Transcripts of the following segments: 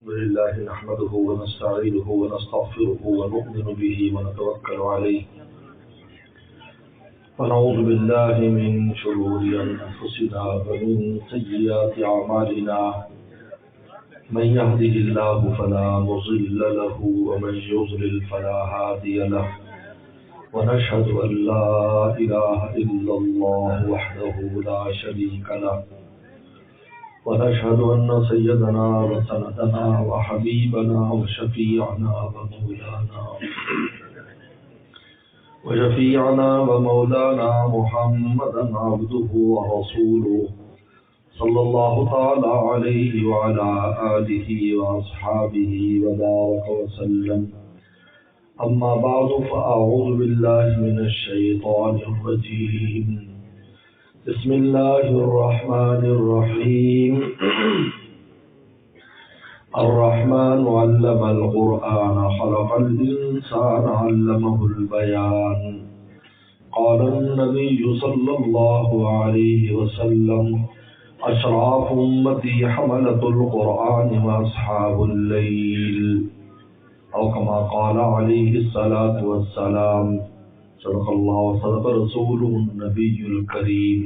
لله نحمده ونستعينه ونستغفره ونؤمن به ونتوكل عليه ونعوذ بالله من شرور أنفسنا ومن سيئات أعمالنا من يهده الله فلا مضل له ومن يضلل فلا هادي له ونشهد أن لا إله إلا الله وحده لا شريك له ونشهد أن سيدنا وسندنا وحبيبنا وشفيعنا ومولانا محمدا عبده ورسوله صلى الله تعالى عليه وعلى آله وأصحابه وبارك وسلم. أما بعد فأعوذ بالله من الشيطان الرجيم. بسم الله الرحمن الرحيم. الرحمن علم القرآن خلق الإنسان علمه البيان. قال النبي صلى الله عليه وسلم أشراف أمتي حملة القرآن وأصحاب الليل، أو كما قال عليه الصلاة والسلام. صدق اللہ و صدق رسولہ النبی الکریم.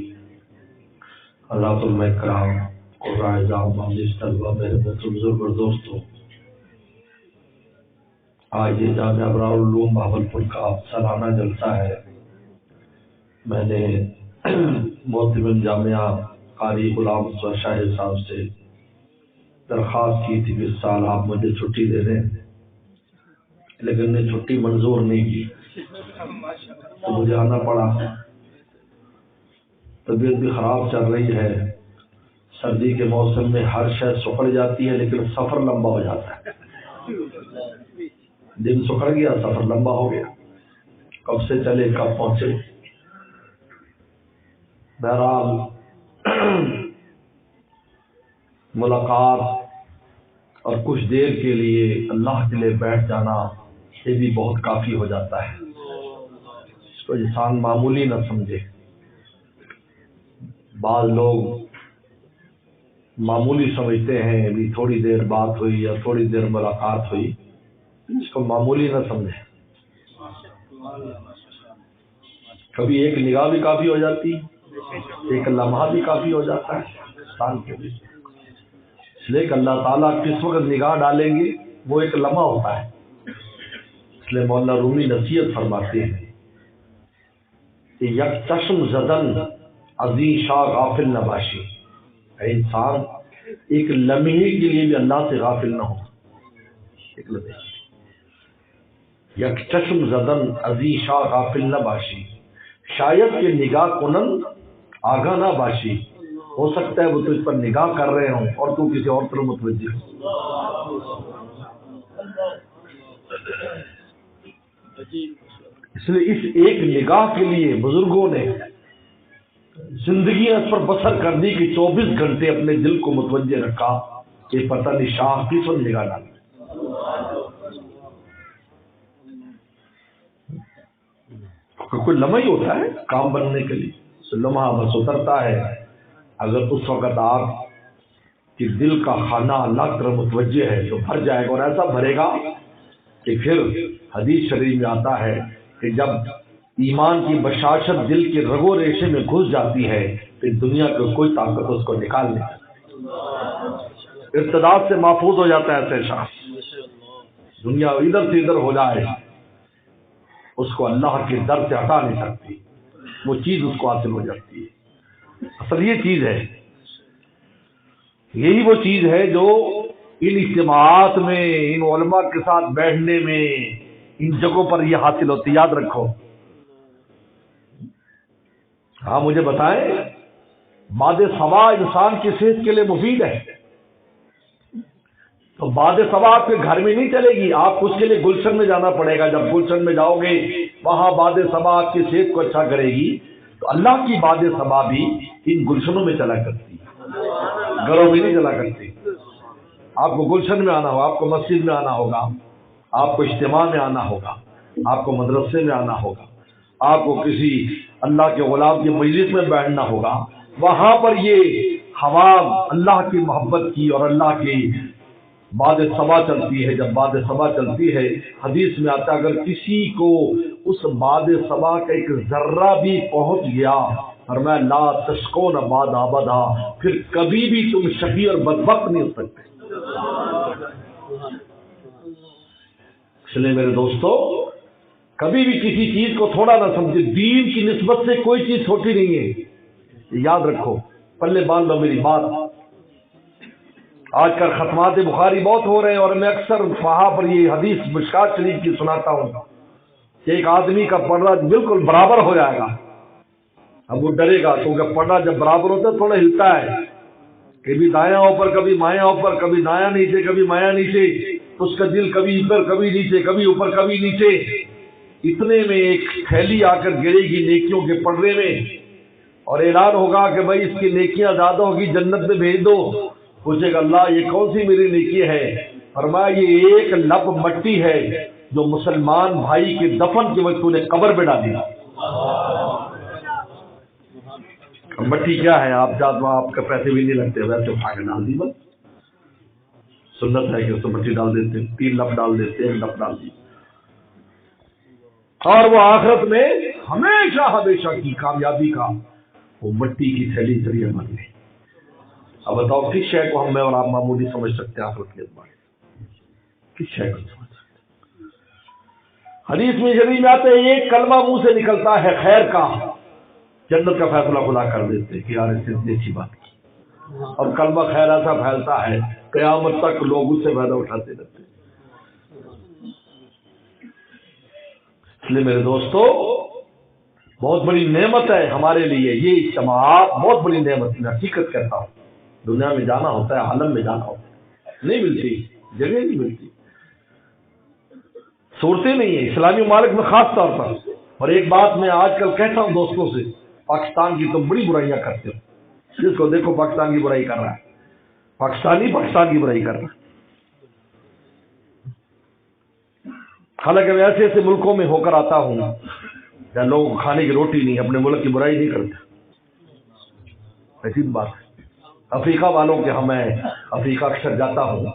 حضرات علماء کرام، قرآن اعزام، معزز طلبہ، میرے بزرگ اور دوستوں، آج یہ جامعہ ابرار العلوم بہاولپور کا سالانہ جلسہ ہے. میں نے معتمد جامعہ قاری غلام اسود شاہد صاحب سے درخواست کی تھی کہ اس سال آپ مجھے چھٹی دے دیں، لیکن نے چھٹی منظور نہیں کی تو مجھے آنا پڑا. طبیعت بھی خراب چل رہی ہے. سردی کے موسم میں ہر شے سکڑ جاتی ہے لیکن سفر لمبا ہو جاتا ہے. دن سکڑ گیا، سفر لمبا ہو گیا. کب سے چلے کب پہنچے. بہرحال ملاقات اور کچھ دیر کے لیے اللہ کے لیے بیٹھ جانا یہ بھی بہت کافی ہو جاتا ہے. اس کو انسان معمولی نہ سمجھے. بعض لوگ معمولی سمجھتے ہیں، بھی تھوڑی دیر بات ہوئی یا تھوڑی دیر ملاقات ہوئی، اس کو معمولی نہ سمجھے. کبھی ایک نگاہ بھی کافی ہو جاتی، ایک لمحہ بھی کافی ہو جاتا ہے انسان کے لیے. اس لیے کہ اللہ تعالیٰ کس وقت نگاہ ڈالیں گے وہ ایک لمحہ ہوتا ہے. اس لیے مولانا رومی نصیحت فرماتے ہیں کہ یک چشم زدن عظیم شاہ غافل نہ باشی. اے انسان، ایک لمحے کے لیے بھی اللہ سے غافل نہ ہو. ایک لمحے یک چشم زدن عظیم شاہ غافل نہ باشی، شاید کہ نگاہ کنن آگاہ نہ باشی. ہو سکتا ہے وہ تجھ پر نگاہ کر رہے ہوں اور تو کسی اور طرف متوجہ ہو. اس لیے اس ایک نگاہ کے لیے بزرگوں نے زندگی اس پر بسر کر دی کہ 24 گھنٹے اپنے دل کو متوجہ رکھا کہ پتہ نہیں شاہ کس وقت نگاہ ڈال. کوئی لمحہ ہی ہوتا ہے کام بننے کے لیے. لمحہ بس اترتا ہے. اگر اس وقت آپ کہ دل کا خانہ اللہ کی طرف متوجہ ہے تو بھر جائے گا، اور ایسا بھرے گا کہ پھر حدیث شریف میں آتا ہے کہ جب ایمان کی بشاشت دل کے رگو ریشے میں گھس جاتی ہے تو دنیا کی کوئی طاقت اس کو نکال نہیں. ارتداد سے محفوظ ہو جاتا ہے ایسے شخص. دنیا ادھر سے ادھر ہو جائے، اس کو اللہ کے در سے ہٹا نہیں سکتی. وہ چیز اس کو حاصل ہو جاتی ہے. اصل یہ چیز ہے، یہی وہ چیز ہے جو ان اجتماعات میں، ان علماء کے ساتھ بیٹھنے میں، ان جگہوں پر یہ حاصل ہوتی. یاد رکھو. ہاں مجھے بتائیں، باد صبا انسان کی صحت کے لیے مفید ہے. تو باد صبا آپ کے گھر میں نہیں چلے گی، آپ اس کے لیے گلشن میں جانا پڑے گا. جب گلشن میں جاؤ گے وہاں باد صبا آپ کی صحت کو اچھا کرے گی. تو اللہ کی باد صبا بھی ان گلشنوں میں چلا کرتی ہے، گھروں میں نہیں چلا کرتی. آپ کو گلشن میں آنا ہوگا، آپ کو مسجد میں آنا ہوگا، آپ کو اجتماع میں آنا ہوگا، آپ کو مدرسے میں آنا ہوگا، آپ کو کسی اللہ کے غلام کی مجلس میں بیٹھنا ہوگا. وہاں پر یہ ہوا اللہ کی محبت کی اور اللہ کی باد صبا چلتی ہے، جب باد صبا چلتی ہے حدیث میں آتا ہے اگر کسی کو اس باد صبا کا ایک ذرہ بھی پہنچ گیا فرمایا لا تشکون بعد ابدا، پھر کبھی بھی تم شقی اور بدبخت نہیں ہو سکتے۔ اس لیے میرے دوستو کبھی بھی کسی چیز کو تھوڑا نہ سمجھے، دین کی نسبت سے کوئی چیز چھوٹی نہیں ہے، یاد رکھو، پلے باندھ لو میری بات۔ آج کل ختمات بخاری بہت ہو رہے ہیں اور میں اکثر وہاں پر یہ حدیث مشکات شریف کی سناتا ہوں کہ ایک آدمی کا پردہ بالکل برابر ہو جائے گا، اب وہ ڈرے گا کیونکہ پردہ جب برابر ہوتا ہے تھوڑا ہلتا ہے، کبھی دایاں اوپر کبھی مایاں اوپر، کبھی دایاں نیچے کبھی مایاں نیچے، تو اس کا دل کبھی اوپر کبھی نیچے، کبھی اوپر کبھی نیچے، اتنے میں ایک تھیلی آ کر گرے گی نیکیوں کے پردے میں اور اعلان ہوگا کہ بھائی اس کی نیکیاں زیادہ ہوگی جنت میں بھیج دو۔ پوچھے گا اللہ یہ کون سی میری نیکی ہے؟ فرمایا یہ ایک لپ مٹی ہے جو مسلمان بھائی کے دفن کے وقت تو نے قبر پہ ڈالی۔ مٹی کیا ہے؟ آپ جات وہاں آپ کے پیسے بھی نہیں لگتے، ویسے اٹھا کے ڈال دی، بس سنت ہے کہ اس کو مٹی ڈال دیتے، 3 لپ ڈال دیتے، 1 لپ ڈال دی، اور وہ آخرت میں ہمیشہ ہمیشہ کی کامیابی کا وہ مٹی کی تھیلی ذریعہ بن گئی۔ اب بتاؤ کس شے کو ہم میں اور آپ معمولی سمجھ سکتے ہیں آخرت کے اعتبار سے؟ کس شے کو سمجھ سکتے ہیں؟ حدیث میں شریف میں آتے ہیں ایک کلمہ منہ سے نکلتا ہے خیر کا، جنت کا فیصلہ خدا کر دیتے کہ یار اس نے اچھی بات کی، اور کلمہ خیر ایسا پھیلتا ہے قیامت تک لوگ اس سے فائدہ اٹھاتے رہتے ہیں۔ اس لیے میرے دوستو بہت بڑی نعمت ہے ہمارے لیے یہ اجتماعات، بہت بڑی نعمت ہے، حقیقت کہتا ہوں۔ دنیا میں جانا ہوتا ہے، عالم میں جانا ہوتا ہے، نہیں ملتی جگہ، نہیں ملتی، صورتیں نہیں ہیں اسلامی ممالک میں خاص طور پر۔ اور ایک بات میں آج کل کہتا ہوں دوستوں سے، پاکستان کی تم بڑی برائیاں کرتے ہو، جس کو دیکھو پاکستان کی برائی کر رہا ہے، پاکستانی پاکستان کی برائی کر رہا ہے۔ حالانکہ میں ایسے ایسے ملکوں میں ہو کر آتا ہوں جہاں لوگ کھانے کی روٹی نہیں، اپنے ملک کی برائی نہیں کرتے، ایسی بات ہے۔ افریقہ والوں کے میں افریقہ اکثر جاتا ہوں،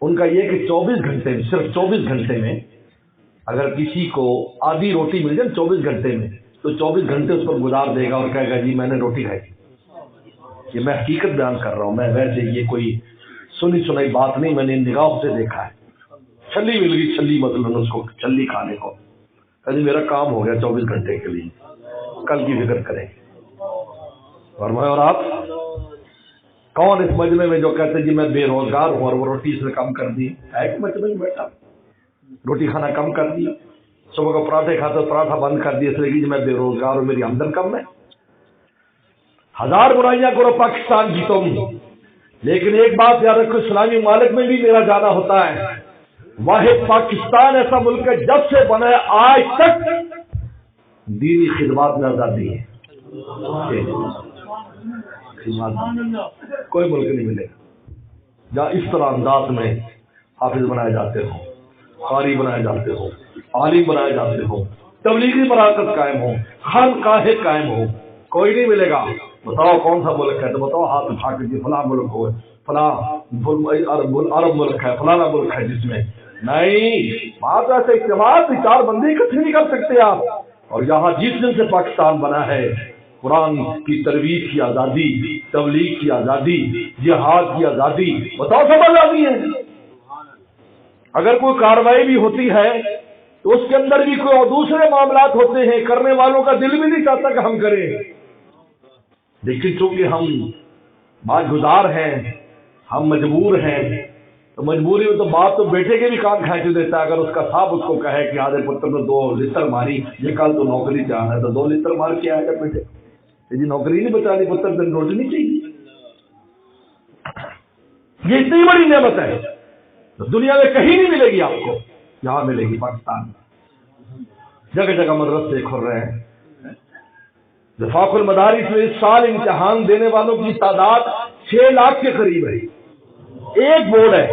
ان کا یہ کہ 24 گھنٹے میں، صرف 24 گھنٹے میں اگر کسی کو آدھی روٹی مل جائے 24 گھنٹے میں تو 24 گھنٹے اس پر گزار دے گا اور کہے گا جی میں نے روٹی کھائی۔ یہ میں حقیقت بیان کر رہا ہوں، میں ویسے یہ کوئی سنی سنائی بات نہیں، میں نے نگاہوں سے دیکھا ہے۔ چھلی مل گئی، چھلی مطلب اس کو چھلی کھانے کو، میرا کام ہو گیا 24 گھنٹے کے لیے، کل کی فکر کریں گے۔ اور آپ کون اس مجمع میں جو کہتے جی میں بے روزگار ہوں اور وہ روٹی سے کم کر دی ہے کہ مجمع میں بیٹھا روٹی کھانا کم کر دی، صبح کو پراٹھے کھاتے پراٹھا بند کر دیا اس لیے کہ میں بے روزگار ہوں میری آمدن کم ہے۔ 1000 برائیاں کرو پاکستان کی تم، لیکن ایک بات یاد رکھو اسلامی ممالک میں بھی میرا جانا ہوتا ہے۔ واحد پاکستان ایسا ملک ہے جب سے بنا ہے آج تک دینی خدمات میں آزادی ہے، کوئی ملک نہیں ملے گا جہاں اس طرح انداز میں حافظ بنائے جاتے ہوں، قاری بنائے جاتے ہوں، عالم بنائے جاتے ہوں، تبلیغی مراکز قائم ہوں، خانقاہیں قائم ہوں، کوئی نہیں ملے گا۔ بتاؤ کون سا ملک ہے تو بتاؤ ہاتھ اٹھا کے فلاں ملک ہو، فلاں عرب ملک ہے، فلانا ملک ہے جس میں نہیں بات ایسے اجتماع 4 بندے اکٹھے نہیں کر سکتے آپ۔ اور یہاں جس دن سے پاکستان بنا ہے قرآن کی ترویج کی آزادی، تبلیغ کی آزادی، جہاد کی آزادی، بتاؤ سب آزادی ہے۔ اگر کوئی کارروائی بھی ہوتی ہے تو اس کے اندر بھی کوئی اور دوسرے معاملات ہوتے ہیں، کرنے والوں کا دل بھی نہیں چاہتا کہ ہم کریں، لیکن چونکہ ہم باز گزار ہیں، ہم مجبور ہیں، تو مجبوری میں تو باپ تو بیٹے کے بھی کام کھینچ دیتا ہے۔ اگر اس کا صاحب اس کو کہے کہ آدھے پتر نے 2 لتر ماری، یہ کل تو نوکری چاہنا ہے تو 2 لتر مار کے آئے گا بیٹے، جی نوکری نہیں بچانی، پتر دن روٹی نہیں چاہیے۔ یہ اتنی بڑی نعمت ہے دنیا میں کہیں نہیں ملے گی آپ کو، یہاں ملے گی پاکستان میں۔ جگہ جگہ مدرسے کھل رہے ہیں، وفاق المدارس میں اس سال امتحان دینے والوں کی تعداد 6 لاکھ کے قریب ہے۔ ایک بورڈ ہے،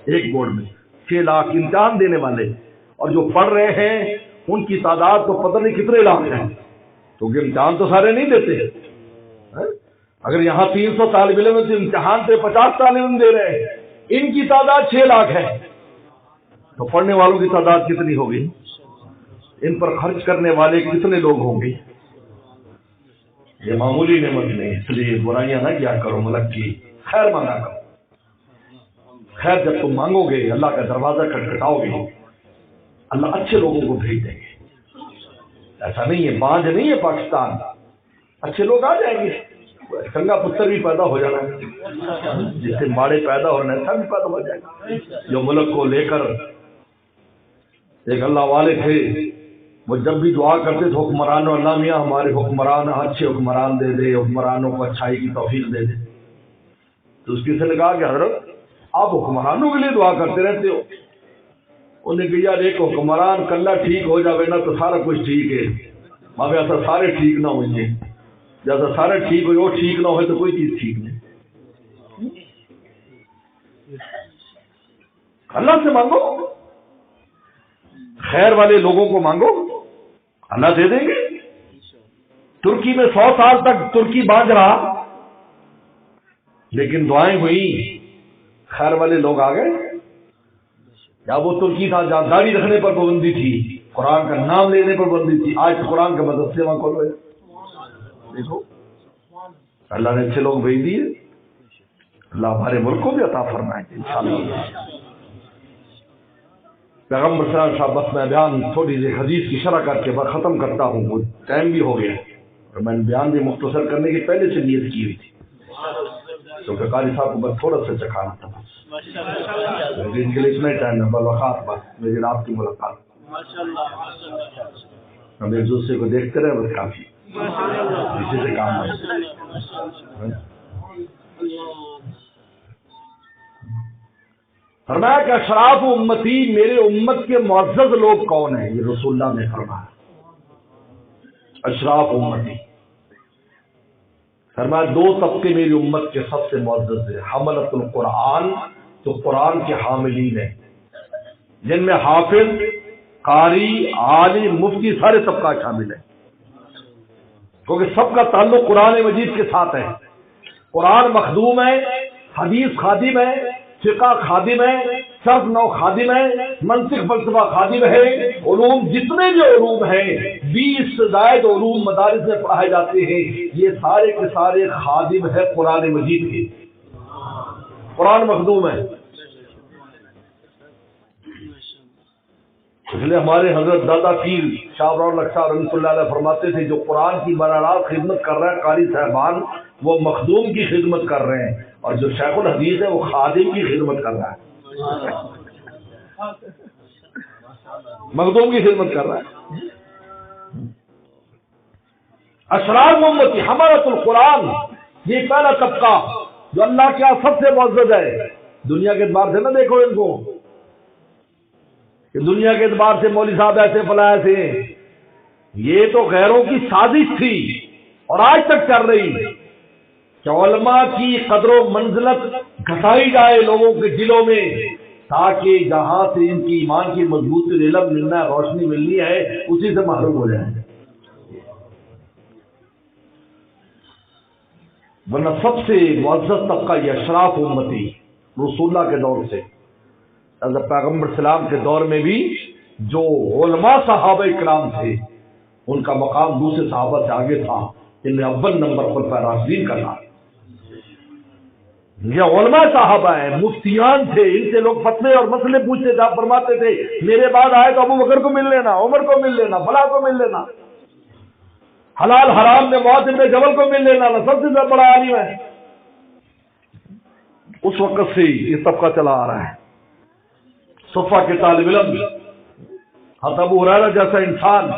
ایک بورڈ میں 6 لاکھ امتحان دینے والے، اور جو پڑھ رہے ہیں ان کی تعداد تو پتہ نہیں کتنے لاکھ ہیں، کیونکہ امتحان تو سارے نہیں دیتے۔ اگر یہاں 300 طالب علم تو امتحان پہ 50 طالب علم دے رہے ہیں، ان کی تعداد 6 لاکھ ہے، تو پڑھنے والوں کی تعداد کتنی ہوگی؟ ان پر خرچ کرنے والے کتنے لوگ ہوں گے؟ یہ معمولی نعمت نہیں، اس لیے برائیاں نہ کیا کرو، ملک کی خیر مانگا کرو۔ خیر جب تم مانگو گے، اللہ کا دروازہ کھٹکھٹاؤ گے، اللہ اچھے لوگوں کو بھیج دیں گے۔ ایسا نہیں ہے، بانجھ نہیں ہے پاکستان، اچھے لوگ آ جائیں گے، کنگا پتر بھی پیدا ہو جانا ہے، جس سے باڑے پیدا ہو رہے ہیں ایسا بھی پیدا ہو جائے گا۔ جو ملک کو لے کر ایک اللہ والے تھے، وہ جب بھی دعا کرتے تھے حکمرانوں، اللہ میاں ہمارے حکمران اچھے حکمران دے دے، حکمرانوں کو اچھائی کی توفیق دے دے۔ تو اس کسی نے کہا کہ حضرت آپ حکمرانوں کے لیے دعا کرتے رہتے ہو؟ انہوں نے کہا یار ایک حکمران کلّا ٹھیک ہو جاوے نا تو سارا کچھ ٹھیک ہے، مگر ایسا سارے ٹھیک نہ ہوئیں گے، جیسا سارے ٹھیک ہوئے وہ ٹھیک نہ ہوئے تو کوئی چیز ٹھیک نہیں۔ اللہ سے مانگو، خیر والے لوگوں کو مانگو، اللہ دے دیں گے۔ ترکی میں 100 سال تک ترکی باندھ رہا، لیکن دعائیں ہوئی، خیر والے لوگ آ گئے۔ یا وہ ترکی تھا جہاں داڑھی رکھنے پر پابندی تھی، قرآن کا نام لینے پر پابندی تھی، آج قرآن کے مدرسے وہاں کھول رہے۔ دیکھو اللہ نے اچھے لوگ بھیج دیے، اللہ ہمارے ملک کو بھی عطا فرمائے انشاءاللہ۔ پیغمبر صلی اللہ علیہ وسلم، بس میں بیان تھوڑی سی حدیث کی شرح کر کے بس ختم کرتا ہوں، وہ ٹائم بھی ہو گیا اور میں نے بیان بھی مختصر کرنے کی پہلے سے نیت کی ہوئی تھی، کیونکہ قاری صاحب کو بس تھوڑا سا چکھانا تھا، ان کے لیے اتنا ہی ٹائم ہے، بلوخات بس میری آپ کی ملاقات، ہم ایک دوسرے کو دیکھتے رہے بس کافی، اسی سے کام ہے۔ فرمایا کہ اشراف امتی، میرے امت کے معزز لوگ کون ہیں؟ یہ رسول اللہ نے فرمایا اشراف امتی۔ فرمایا 2 طبقے میری امت کے سب سے معزز ہیں، حملۃ القرآن، تو قرآن کے حاملین ہیں، جن میں حافظ، قاری، عالم، مفتی سارے طبقہ شامل ہیں، کیونکہ سب کا تعلق قرآن مجید کے ساتھ ہے۔ قرآن مخدوم ہے، حدیث خادم ہے، فقہ خادم ہے، صرف نو خادم ہے، منطق فلسفہ خادم ہے، علوم جتنے بھی علوم ہیں 20 سے زائد علوم مدارس میں پڑھائے جاتے ہیں، یہ سارے کے سارے خادم ہے قرآن مجید کے۔ قرآن مخدوم ہے، اس لیے ہمارے حضرت دادا پیر شاہ ابراہیم لکھا رحمۃ اللہ علیہ فرماتے تھے جو قرآن کی براہ راست خدمت کر رہا ہے قاری صاحبان، وہ مخدوم کی خدمت کر رہے ہیں، اور جو شیخ الحدیث ہے وہ خادم کی خدمت کر رہا ہے، مخدوم کی خدمت کر رہا ہے۔ اشراف امتی حملۃ القرآن، یہ پہلا طبقہ جو اللہ کے یہاں سب سے معزز ہے۔ دنیا کے اعتبار سے نہ دیکھو ان کو کہ دنیا کے اعتبار سے مولوی صاحب ایسے فلاں ایسے، یہ تو غیروں کی سازش تھی اور آج تک چل رہی کہ علماء کی قدر و منزلت گھٹائی جائے لوگوں کے دلوں میں، تاکہ جہاں سے ان کی ایمان کی مضبوطی، علم ملنا ہے، روشنی ملنی ہے، اسی سے محروم ہو جائیں۔ ورنہ سب سے معزز طبقہ یہ اشراف امتی رسول اللہ کے دور سے، حضرت پیغمبر اسلام کے دور میں بھی جو علماء صحابہ اکرام تھے ان کا مقام دوسرے صحابہ سے آگے تھا، ان میں اول نمبر خلفائے راشدین کا تھا۔ یہ علماء صحابہ ہیں، مفتیان تھے، ان سے لوگ فتوے اور مسئلے پوچھتے تھے، آپ فرماتے تھے میرے بعد آئے تو ابو بکر کو مل لینا، عمر کو مل لینا، فلاں کو مل لینا، حلال حرام میں معاذ بن جبل کو مل لینا، سب سے بڑا عالم ہے۔ اس وقت سے یہ طبقہ چلا آ رہا ہے، صفہ کے طالب علم، حضرت ابو ہریرہ جیسا انسان،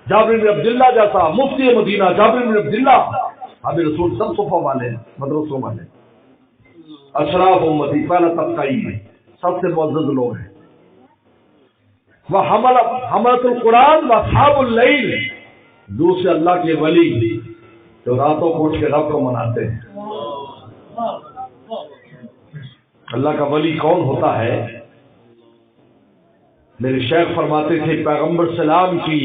جابر بن عبداللہ جیسا مفتی مدینہ، جابر بن عبداللہ، حبیب رسول، سب صفہ والے ہیں، مدرسوں والے۔ اشراف امتی پہلا طبقہ ہی ہے، سب سے معزز لوگ ہیں۔ وہ حملۃ القرآن و اصحاب اللیل، دوسرے اللہ کے ولی جو راتوں کو اٹھ کے رب کو مناتے ہیں۔ اللہ کا ولی کون ہوتا ہے؟ میرے شیخ فرماتے تھے پیغمبر سلام کی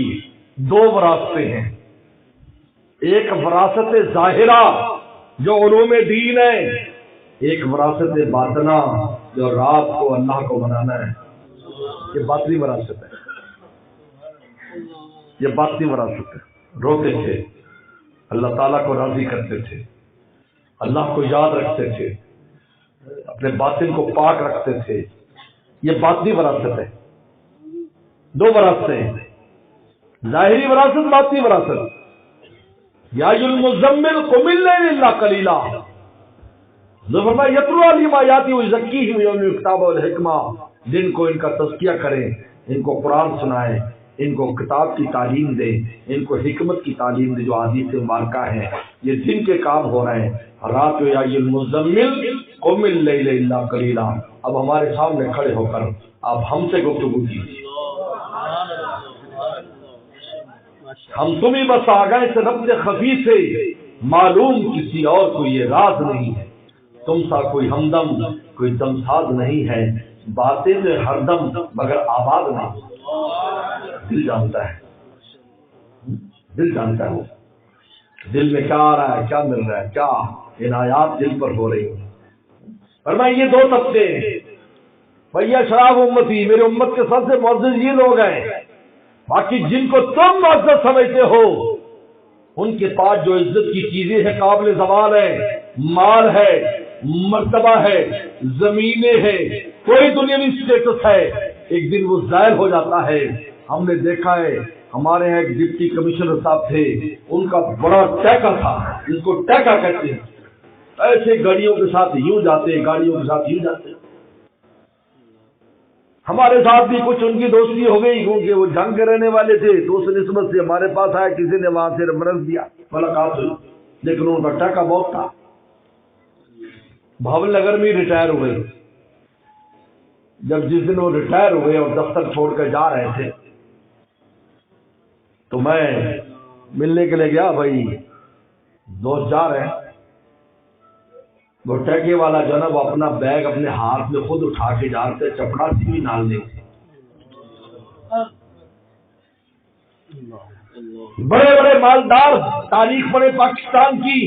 2 وراثتیں ہیں، ایک وراثت ظاہرہ جو علوم دین ہے، ایک وراثت باطنہ جو رات کو اللہ کو منانا ہے، یہ باطنی وراثت ہے، یہ باطنی وراثت ہے۔ روتے تھے، اللہ تعالیٰ کو راضی کرتے تھے، اللہ کو یاد رکھتے تھے، اپنے باطن کو پاک رکھتے تھے، یہ باطنی وراثت ہے۔ دو وراثتیں ہیں، ظاہری وراثت، باطنی وراثت۔ یا المزمل قم اللیل الا قلیلا، فرمایا یتلو علیہم آیاتی ویزکیہم ویعلمہم الکتاب والحکمہ، جن کو ان کا تزکیہ کریں، ان کو قرآن سنائیں، ان کو کتاب کی تعلیم دیں، ان کو حکمت کی تعلیم دیں جو حدیث مبارکہ ہیں، یہ دن کے کام ہو رہے ہیں۔ رات یا المزمل قم اللیل الا قلیلا، اب ہمارے سامنے کھڑے ہو کر آپ ہم سے گفتگو کیجیے۔ ہم تمہیں بس آ گئے سے ربط خفی سے، معلوم کسی اور کو یہ راز نہیں ہے، تم سا کوئی ہمدم کوئی دمساز نہیں ہے، باتیں میں ہر دم مگر آباد نہیں۔ دل جانتا ہے، دل جانتا ہے، دل میں کیا آ رہا ہے، کیا مل رہا ہے، کیا عنایات دل پر ہو رہی ہیں۔ فرمایا یہ دو طبقے ہیں، بھیا شراب امتی، میرے امت کے سب سے معزز یہ لوگ ہیں، باقی جن کو تم معزز سمجھتے ہو ان کے پاس جو عزت کی چیزیں ہیں قابل زوال ہے، مال ہے، مرتبہ ہے، زمینیں ہیں، کوئی دنیاوی اسٹیٹس ہے، ایک دن وہ ظاہر ہو جاتا ہے۔ ہم نے دیکھا ہے ہمارے یہاں ایک ڈپٹی کمشنر صاحب تھے، ان کا بڑا ٹیکا تھا، جس کو ٹیکا کہتے ہیں، ایسے گاڑیوں کے ساتھ یوں جاتے، گاڑیوں کے ساتھ یوں جاتے۔ ہمارے ساتھ بھی کچھ ان کی دوستی ہو گئی کیونکہ وہ جنگ کے رہنے والے تھے، تو اس نسبت سے ہمارے پاس آیا، کسی نے وہاں سے ریفرنس دیا، ملاقات ہوئی، لیکن ان کا ٹیکا بہت تھا۔ بھاول نگر میں ریٹائر ہوئے، جب جس دن وہ ریٹائر ہوئے اور دفتر چھوڑ کر جا رہے تھے تو میں ملنے کے لیے گیا، بھائی دوست جا رہے ہیں، وہ ٹیکے والا جو ہے نا وہ اپنا بیگ اپنے ہاتھ میں خود اٹھا کے جاتے، چپڑاسی بھی نال نہیں، بڑے بڑے مالدار، تاریخ پڑھے پاکستان کی،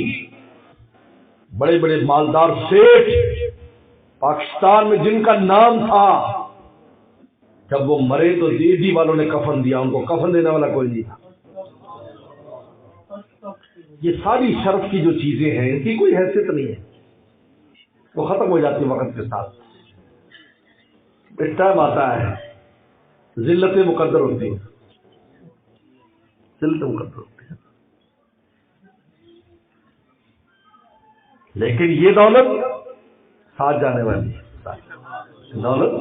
بڑے بڑے مالدار سیٹھ پاکستان میں جن کا نام تھا، جب وہ مرے تو دیدی والوں نے کفن دیا، ان کو کفن دینے والا کوئی نہیں تھا۔ یہ ساری شرف کی جو چیزیں ہیں ان کی کوئی حیثیت نہیں ہے، وہ ختم ہو جاتی وقت کے ساتھ۔ ایک ٹائم آتا ہے ذلتیں مقدر ہوتی ہیں، ذلتیں مقدر ہوتی ہیں، لیکن یہ دولت ساتھ جانے والی ہے، دولت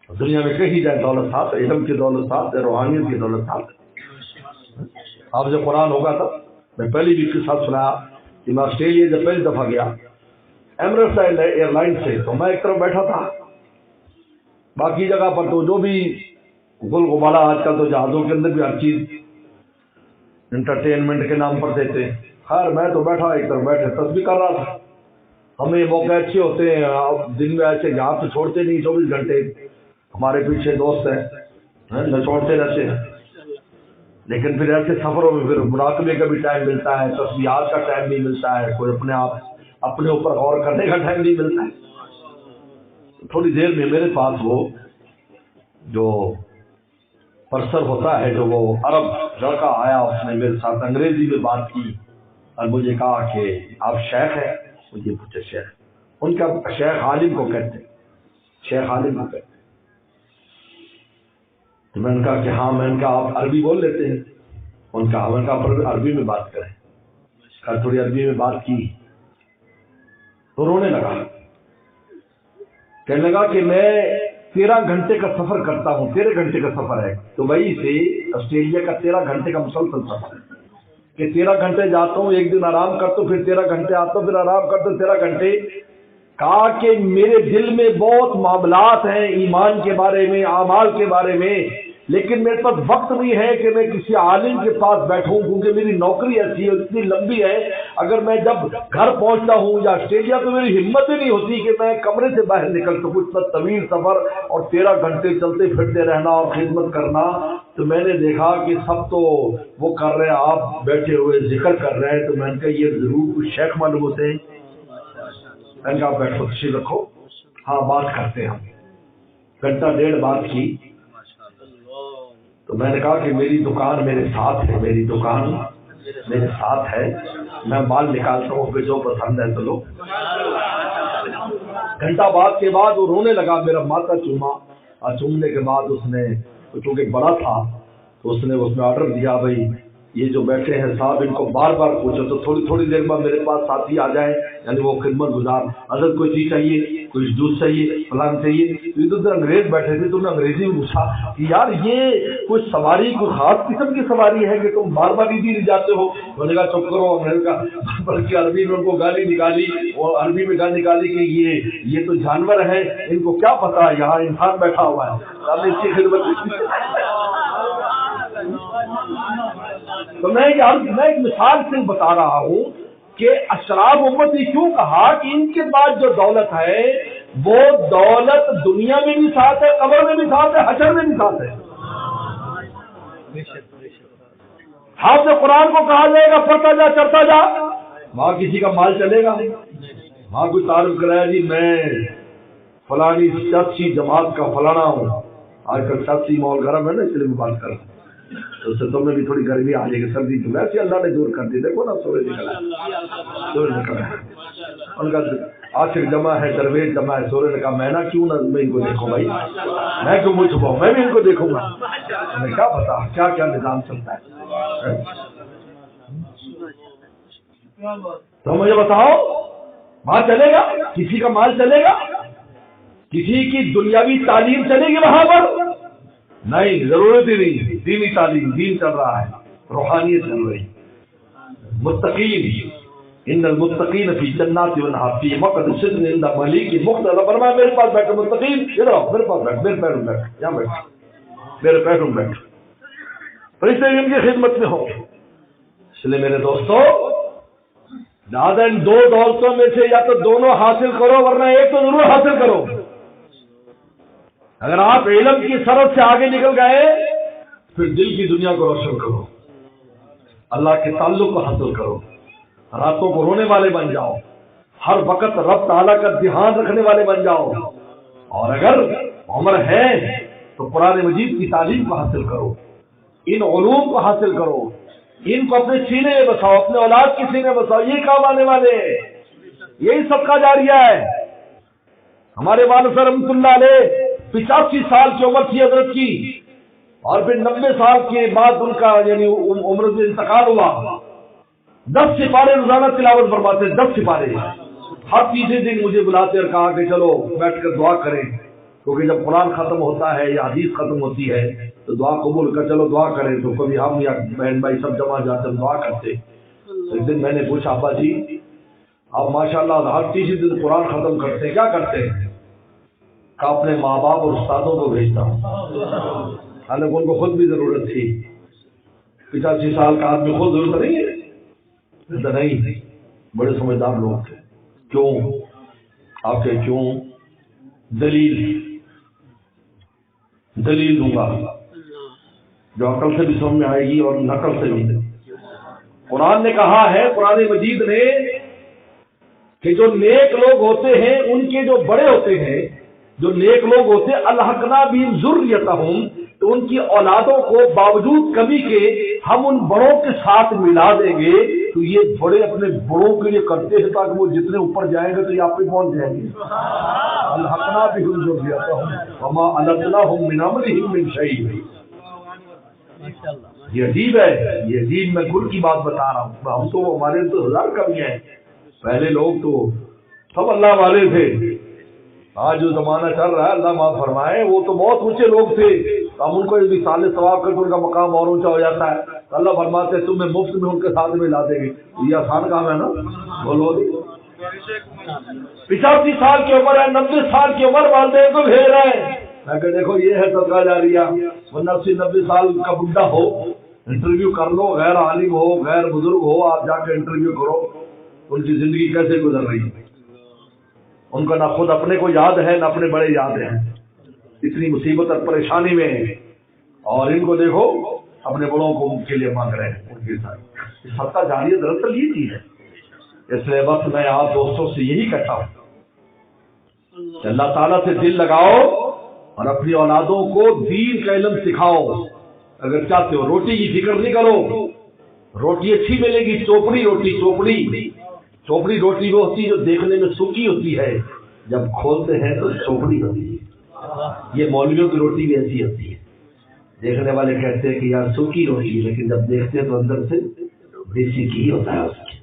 دنیا میں کہیں جائے دولت ساتھ، علم کی دولت ساتھ، روحانیت کی دولت ساتھ۔ آپ جو قرآن ہوگا تھا، میں پہلی بھی قصہ سنایا کہ میں آسٹریلیا جب پہلی دفعہ گیا ایمریٹس ایئر لائن سے، تو میں ایک طرف بیٹھا تھا، باقی جگہ پر تو جو بھی گل گبالا آج کل تو جہازوں کے اندر بھی ہر چیز انٹرٹینمنٹ کے نام پر دیتے ہیں۔ خیر میں تو بیٹھا ایک طرف بیٹھے تسبیح کر رہا تھا۔ ہمیں موقع اچھے ہوتے ہیں، اب دن میں ایسے یہاں تو چھوڑتے نہیں 24 گھنٹے، ہمارے پیچھے دوست ہیں نچوڑتے رہتے ہیں، لیکن پھر ایسے سفروں میں پھر مراقبے کا بھی ٹائم ملتا ہے، تسبیحات کا ٹائم نہیں ملتا ہے، کوئی اپنے اوپر غور کرنے کا ٹائم نہیں ملتا ہے۔ تھوڑی دیر میں میرے پاس وہ جو پرسر ہوتا ہے، جو وہ عرب لڑکا آیا، اس نے میرے ساتھ انگریزی میں بات کی اور مجھے کہا کہ آپ شیخ ہیں؟ مجھے پوچھا شیخ، ان کا شیخ عالم کو کہتے ہیں، شیخ عالم کو کہتے ہیں۔ تو میں نے کہا کہ ہاں، میں نے کہا آپ عربی بول لیتے ہیں؟ ان کا ہمیں کہا عربی میں بات کریں، کل تھوڑی عربی میں بات کی تو رونے لگا، کہنے لگا کہ میں 13 گھنٹے کا سفر کرتا ہوں، 13 گھنٹے کا سفر ہے دبئی سے آسٹریلیا کا، 13 گھنٹے کا مسلسل سفر ہے کہ 13 گھنٹے جاتا ہوں، ایک دن آرام کرتا ہوں، پھر 13 گھنٹے آتا ہوں، پھر آرام کرتا ہوں 13 گھنٹے۔ کہا کہ میرے دل میں بہت معاملات ہیں ایمان کے بارے میں، اعمال کے بارے میں، لیکن میرے پاس وقت نہیں ہے کہ میں کسی عالم کے پاس بیٹھوں، کیونکہ میری نوکری ایسی ہے، اتنی لمبی ہے، اگر میں جب گھر پہنچتا ہوں یا آسٹریلیا تو میری ہمت ہی نہیں ہوتی کہ میں کمرے سے باہر نکل سکوں، اتنا طویل سفر اور 13 گھنٹے چلتے پھرتے رہنا اور خدمت کرنا۔ تو میں نے دیکھا کہ سب تو وہ کر رہے ہیں، آپ بیٹھے ہوئے ذکر کر رہے ہیں، تو میں نے کہا یہ ضرور کچھ شیخ معلوم ہوتے ہیں، میں نے کہا بیٹھو تشریف رکھو، ہاں بات کرتے ہیں ہم. گھنٹہ ڈیڑھ بات کی. تو میں نے کہا کہ میری دکان میرے ساتھ ہے، میری دکان میرے ساتھ ہے، میں مال نکالتا ہوں کہ جو پسند ہے تو لو. گھنٹہ بعد کے بعد وہ رونے لگا، میرا ماتھا چوما، اور چومنے کے بعد اس نے چونکہ بڑا تھا تو اس میں آرڈر دیا، بھائی یہ جو بیٹھے ہیں صاحب ان کو بار بار پوچھو تو تھوڑی تھوڑی دیر بعد میرے پاس ساتھی آ جائے، یعنی وہ خدمت گزار، حضرت کوئی چیز چاہیے، کوئی جوس چاہیے، فلان چاہیے. تو ادھر انگریز بیٹھے تھے تو انہوں نے انگریزی میں پوچھا کہ یار یہ کوئی سواری کوئی خاص قسم کی سواری ہے کہ تم بار بار ادھر جاتے ہو؟ انہوں نے کہا چپ کرو انگریز کا، بلکہ عربی میں ان کو گالی نکالی، اور عربی میں گالی نکالی کہ یہ تو جانور ہے، ان کو کیا پتا یہاں انسان بیٹھا ہوا ہے. اس کی خدمت. تو میں ایک مثال سے بتا رہا ہوں کہ اشراف امت نے کیوں کہا کہ ان کے پاس جو دولت ہے وہ دولت دنیا میں بھی ساتھ ہے، قبر میں بھی ساتھ ہے، حشر میں بھی ساتھ ہے. حافظ قرآن کو کہا جائے گا پڑھتا جا چڑھتا جا، وہاں کسی کا مال چلے گا؟ وہاں کوئی تعارف کرایا جی میں فلانی سیاسی جماعت کا فلانا ہوں، آج کل سیاسی ماحول گرم ہے نا، اس لیے میں بات کر رہا ہوں، تو اس سے تم میں بھی تھوڑی گرمی آ جائے گی، سردی تو ویسے اللہ نے دور کر دی. دیکھو نا سورج نکلا ہے، ان کا عاشق جمع ہے، درویش جمع ہے. سورج نے کہا میں نہ کیوں نہ میں ان کو دیکھوں بھائی، میں کیوں منہ چھپاؤں، میں بھی ان کو دیکھوں گا. ہمیں کیا پتا کیا کیا نظام چلتا ہے. تو مجھے بتاؤ وہاں چلے گا؟ کسی کا مال چلے گا؟ کسی کی دنیاوی تعلیم چلے گی وہاں پر؟ نہیں، ضرورت ہی نہیں. دینی تعلیم، دین چل رہا ہے، روحانیت چل رہی. متقین ان المتقین فی جنات و نہر فی مقعد صدق عند ملیک مقتدر. فرمایا میرے پاس بیٹھو متقین، ادھر آؤ میرے پاس بیٹھ، میرے پیروں بیٹھ، یہاں بیٹھ، میرے پیروں بیٹھ، فرشتے ان کی خدمت میں ہو. اس لیے میرے دوستو زیادہ ان دو دولتوں میں سے یا تو دونوں حاصل کرو، ورنہ ایک تو ضرور حاصل کرو. اگر آپ علم کی سرحد سے آگے نکل گئے پھر دل کی دنیا کو روشن کرو، اللہ کے تعلق کو حاصل کرو، راتوں کو رونے والے بن جاؤ، ہر وقت رب تعالیٰ کا دھیان رکھنے والے بن جاؤ. اور اگر عمر ہے تو قرآن مجید کی تعلیم کو حاصل کرو، ان علوم کو حاصل کرو، ان کو اپنے سینے میں بساؤ، اپنے اولاد کے سینے میں بساؤ. یہ کام آنے والے ہیں، یہی صدقہ جاریہ ہے. ہمارے والد صاحب رحمۃ اللہ علیہ 85 سال کی عمر تھی حضرت کی، اور پھر 90 سال کے بعد ان کا یعنی عمر سے انتقال ہوا. 10 سپارے روزانہ تلاوت فرماتے، 10 سپارے. ہر تیسرے دن مجھے بلاتے اور کہا کہ چلو بیٹھ کر دعا کریں، کیونکہ جب قرآن ختم ہوتا ہے یا حدیث ختم ہوتی ہے تو دعا قبول کر، چلو دعا کریں. تو کبھی ہم یا بہن بھائی سب جمع جاتے دعا کرتے. ایک دن میں نے پوچھا ابا جی آپ ماشاءاللہ ہر تیسرے دن قرآن ختم کرتے ہیں، کیا کرتے ہیں؟ کہ اپنے ماں باپ اور استادوں کو بھیجتا ہوں، حالانکہ ان کو خود بھی ضرورت تھی. 85 سال کا آدمی خود ضرورت نہیں ہے؟ نہیں، بڑے سمجھدار لوگ تھے. کیوں؟ آپ کے کیوں؟ دلیل دوں گا جو عقل سے بھی سمجھ میں آئے گی اور نقل سے بھی. قرآن نے کہا ہے، قرآن مجید نے، کہ جو نیک لوگ ہوتے ہیں ان کے جو بڑے ہوتے ہیں، جو نیک لوگ ہوتے ہیں الحقنا بہم ذریتہم، تو ان کی اولادوں کو باوجود کمی کے ہم ان بڑوں کے ساتھ ملا دیں گے. تو یہ بڑے اپنے بڑوں کے لیے کرتے ہیں تاکہ وہ جتنے اوپر جائیں گے تو یہ آپ پہ پہنچ جائیں گے. الحقنا بہم ذریتہم وما التناہم من امرہم من شیء. یہ عجیب ہے، یہ عجیب. میں گل کی بات بتا رہا ہوں. ہم تو ہمارے تو ہزار کمیاں ہیں. پہلے لوگ تو سب اللہ والے تھے. آج جو زمانہ چل رہا ہے اللہ معاف فرمائے، وہ تو بہت اونچے لوگ تھے. ہم ان کو بھی سال ثواب کر کے ان کا مقام اور اونچا ہو جاتا ہے. اللہ فرماتے ہیں تمہیں مفت میں ان کے ساتھ میں لا دیں گے. یہ آسان کام ہے نا؟ بولو. 85 سال کی عمر ہے، 90 سال کی عمر والدین کو بھیج رہے ہیں. میں کہ دیکھو یہ ہے صدقہ جاریہ. ورنہ 80-90 سال کا بڈھا ہو، انٹرویو کر لو، غیر عالم ہو، غیر بزرگ ہو، آپ جا کے انٹرویو کرو ان کی زندگی کیسے گزر رہی ہے. ان کا نہ خود اپنے کو یاد ہے نہ اپنے بڑے یاد ہیں. اتنی مصیبت اور پریشانی میں ہیں، اور ان کو دیکھو اپنے بڑوں کو ان کے لیے مانگ رہے ہیں. ان کے ساتھ صدقہ جاریہ دراصل یہ چیز ہے. اس لیے بس میں آپ دوستوں سے یہی کہتا ہوں کہ اللہ تعالیٰ سے دل لگاؤ اور اپنی اولادوں کو دین کا علم سکھاؤ۔ اگر چاہتے ہو روٹی کی فکر نہیں کرو، روٹی اچھی ملے گی، چوپڑی روٹی، چوپڑی روٹی وہ ہوتی ہے جو دیکھنے میں سوکھی ہوتی ہے، جب کھولتے ہیں تو چوپڑی ہوتی ہے۔ یہ مولویوں کی روٹی بھی ایسی ہوتی ہے، دیکھنے والے کہتے ہیں کہ یار سوکھی روٹی ہے، لیکن جب دیکھتے ہیں تو اندر سے دیسی گھی ہوتا ہے اس کی،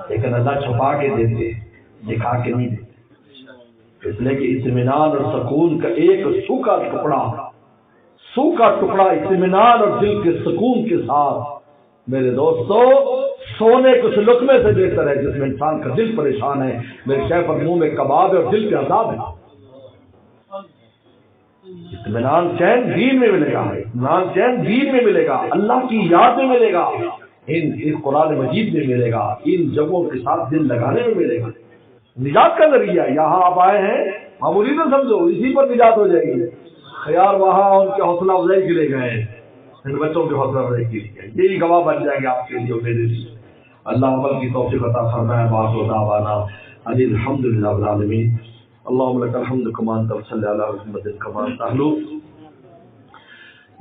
لیکن اللہ چھپا کے دیتے، دکھا کے نہیں دیتے۔ اس لیے کہ اطمینان اور سکون کا ایک سوکھا ٹکڑا اطمینان اور دل کے سکون کے ساتھ، میرے دوستو، سونے کچھ لقمے سے بہتر ہے جس میں انسان کا دل پریشان ہے، میرے شہ پر منہ میں کباب ہے اور دل پہ عذاب ہے۔ اطمینان چین دین میں ملے گا، اطمینان چین دین میں ملے گا، اللہ کی یاد میں ملے گا، اس قرآن مجید میں ملے گا، ان جگہوں کے ساتھ دل لگانے میں ملے گا۔ نجات کا ذریعہ یہاں آپ آئے ہیں معمولی نہ سمجھو، اسی پر نجات ہو جائے گی۔ یار وہاں ان کے حوصلہ افزائی کے لیے گئے ہیں، ان بچوں کے حوصلہ افزائی کے لیے، یہی گواہ بن جائیں گے آپ کے لیے اور میرے لیے۔ اللہ عمل کی توفیق عطا فرمائے۔ بآخر دعوانا ان الحمد للہ رب العالمین۔ اللهم لك الحمد كما انت وصلي على محمد كما انت اهل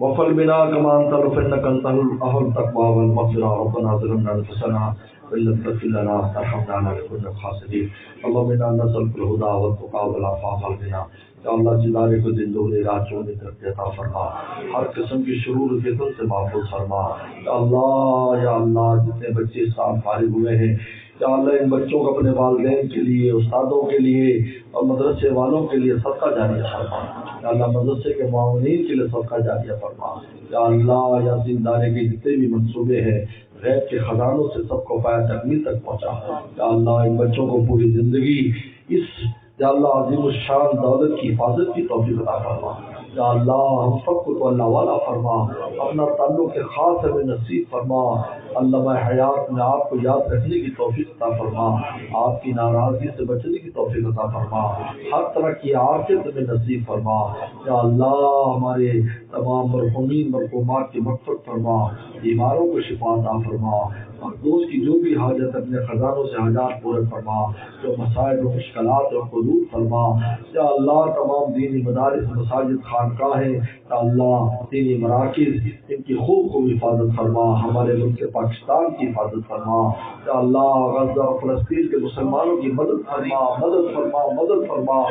وفل بنا كما انت رفنك انت اهل التقوى والمغفرة ربنا ظلمنا انفسنا وان لم تغفر لنا وترحمنا لنكن من الخاسرين اللهم انا نسألك الهدى والتقى والعفاف والغنى۔ یا اللہ جدارے کو دن دگنی رات چوگنی ترقی عطا فرما، ہر قسم کی شرور و فتن سے محفوظ فرما۔ یا اللہ جتنے بچے اس سال فارغ ہوئے ہیں، یا اللہ ان بچوں کو اپنے والدین کے لیے، استادوں کے لیے اور مدرسے والوں کے لیے صدقہ جاریہ فرما۔ یا اللہ مدرسے کے معاونین کے لیے صدقہ جاریہ فرما۔ یا اللہ یا زندارے کے جتنے بھی منصوبے ہیں غیب کے خزانوں سے سب کو پایا تکمیل تک پہنچا۔ یا اللہ ان بچوں کو پوری زندگی اس یا اللہ عظیم الشان دولت کی حفاظت کی توفیق عطا فرما۔ یا اللہ ہم سب کو تو اللہ والا فرما، اپنا تعلق خاص ہمیں نصیب فرما۔ اللہ حیات میں آپ کو یاد رکھنے کی توفیق عطا فرما، آپ کی ناراضگی سے بچنے کی توفیق عطا فرما، ہر طرح کی عافیت ہمیں نصیب فرما۔ یا اللہ ہمارے تمام مرحومین مرحومات کی مغفرت فرما، بیماروں کو شفا عطا فرما، اور دوست کی جو بھی حاجت اپنے خزانوں سے حاجات پورے فرما، جو مسائل و مشکلات اور حدود فرما۔ یا اللہ تمام دینی مدارس مساجد خانقاہیں یا اللہ دینی مراکز ان کی خوب حفاظت فرما، ہمارے ملک پاکستان کی حفاظت فرما۔ یا اللہ غزہ اور فلسطین کے مسلمانوں کی مدد فرما، مدد فرما، مدد فرما،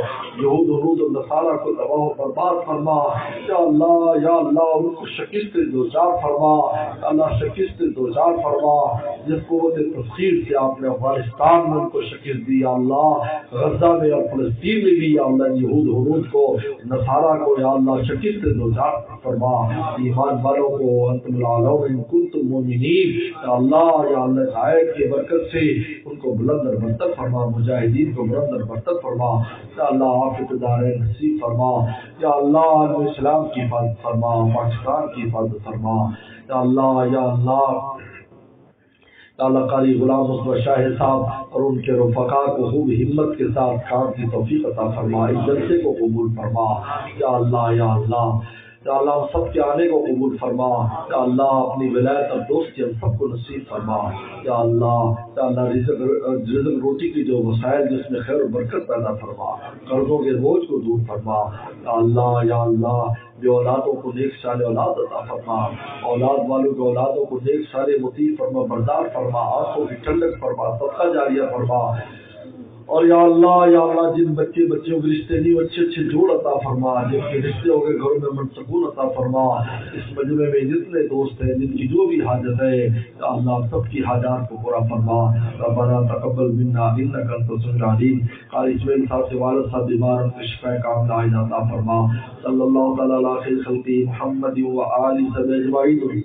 یہود و نصارہ کو تباہ و برباد فرما۔ یا اللہ ان کو شکست دوچار فرما، اللہ شکست دوچار فرما، جس قوت تسخیر سے آپ نے افغانستان میں ان کو شکست دی، یا اللہ غزہ میں اور فلسطین میں بھی یا اللہ یہود حنود کو نصارہ کو یا اللہ شکست دوچار فرما۔ ایمان والوں کو انتم العلون ان کنتم مومنین، یا اللہ اس آیت کی برکت سے ان کو بلند اور برتر فرما، مجاہدین کو بلند اور برتر فرما۔ یا اللہ عافیت دارین نصیب فرما۔ یا اللہ اسلام کی حفاظت فرما، پاکستان کی حفاظت فرما۔ یا اللہ قاری غلام مصطفیٰ شاہ صاحب اور ان کے رفقا کو خوب ہمت کے ساتھ کام کی توفیق عطا فرما، اس جلسے کو قبول فرما۔ یا اللہ سب کے آنے کو قبول فرما۔ یا اللہ اپنی ولایت اور دوستی ہم سب کو نصیب فرما۔ یا اللہ رزق روٹی کی جو وسائل جس میں خیر و برکت پیدا فرما، قرضوں کے بوجھ کو دور فرما۔ یا اللہ جو اولادوں کو نیک صالح اولاد عطا فرما، اولاد والوں کے اولادوں کو نیک صالح مطیع فرما بردار فرما، آنکھوں کی ٹھنڈک فرما، صدقہ جاریہ فرما۔ اور یا اللہ جن بچوں کے رشتے نہیں اچھے جوڑ عطا فرما، جن کے رشتے ہو گئے گھروں میں من سکون عطا فرما۔ اس مجمع میں جتنے دوست ہیں جن کی جو بھی حاجت ہے یا اللہ سب کی حاجات کو پورا فرما۔ ربنا تقبل منا انک انت السمیع العلیم۔ قاری اسماعیل صاحب سے والد صاحب بیمار ان کو شفا کاملہ عطا فرما۔ صلی اللہ تعالی علی خیر خلقہ محمد و آلہ اجمعین۔